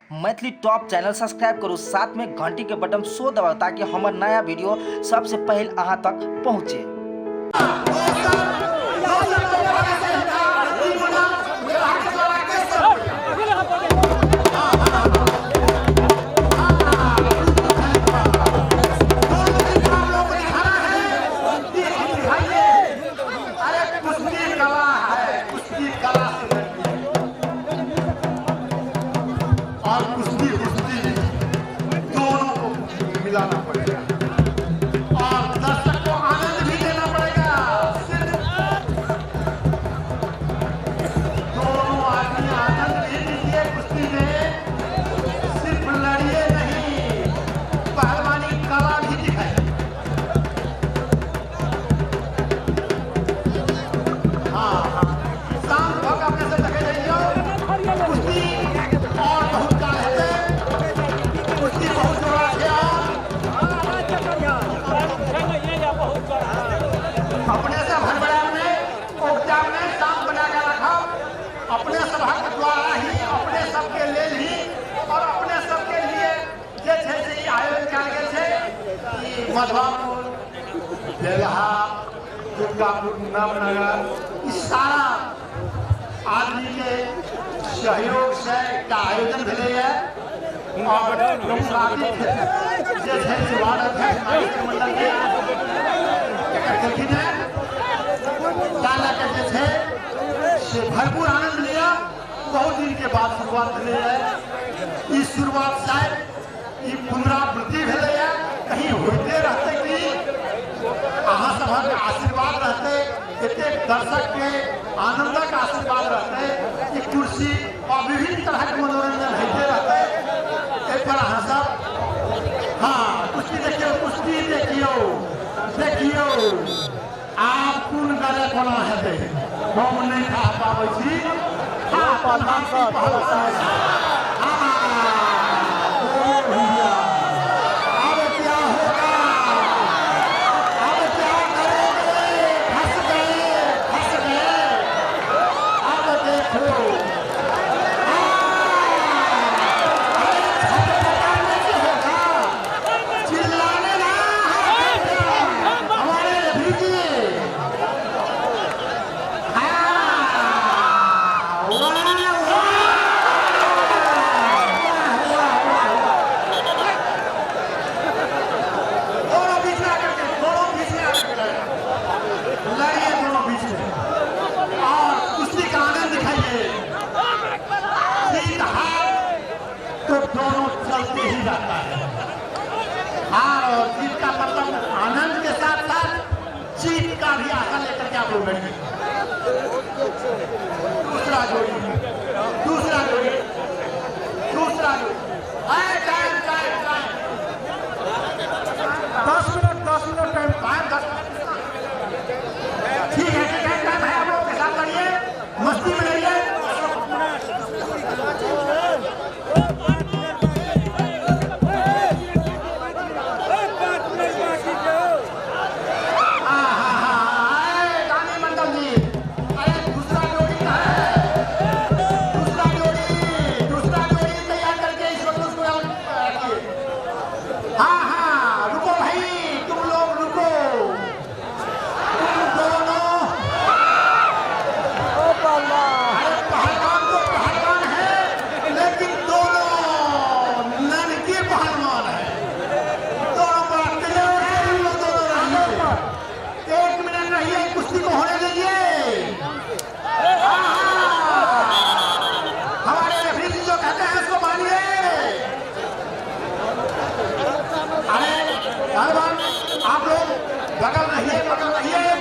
Maithili top channel subscribe करू, साथ में घंटी के बटन सो दबाओ ताकि हमार नया वीडियो सबसे पहले अहाँ तक पहुँचे। और कुश्ती दोनों को मिलाना पड़ेगा और दर्शक को आनंद भी देना पड़ेगा। सिर्फ दोनों आदमी आनंद भी लीजिए कुश्ती में, सिर्फ लड़िए नहीं, पहलवानी कला भी दिखाइए। हाँ शाम तक अपने से लगे रहिए। कुश्ती और बहुत काल है, कुश्ती बहुत जोड़ा है। अपने से भरबड़ा में उपजा में शाम बना के रखा, अपने सभा के द्वारा ही अपने सबके लिए ही और अपने सबके लिए जे छे से आयोजन कयल गेल छै। मधुपुर, बेलहा, दुर्गापुर, नवनगर, इस सारा आदमी के सहयोग से एकटा आयोजन भेलै है और लोकसाथी जे छै से वार्ड अध्यक्ष मंडल के देखिन है ताला के जे छै से भरपूर आनंद लिया। बहुत दिन के बाद शुरुआत भेलै है। ई शुरुआत शायद ई पुनरावृत्ति भेलै है, कहीं होते रहते कि अहाँ सभक आशीर्वाद रहते, एते दर्शक के आनंदक आशीर्वाद रहते, ई कुर्सी और विभिन्न तरह के मनोरंजन होते रहते। एक पर अहाँ सब हाँ कुश्ती देखियो, कुश्ती देखियो देखियो आप कोन गले कोना हेतै हम नहीं कह पाबै छी। हाँ प्रधान तो दोनों चलते ही रहता है। हार और जीत का मतलब आनंद के साथ साथ जीत का भी आशा लेकर के आप लोग बैठे। दूसरा जोड़ी टाइम 10 मिनट टाइम 5-10 ठीक है टाइम है। आप लोग के साथ लड़िए, मस्ती में रहिए। आप लोग बगल रहिए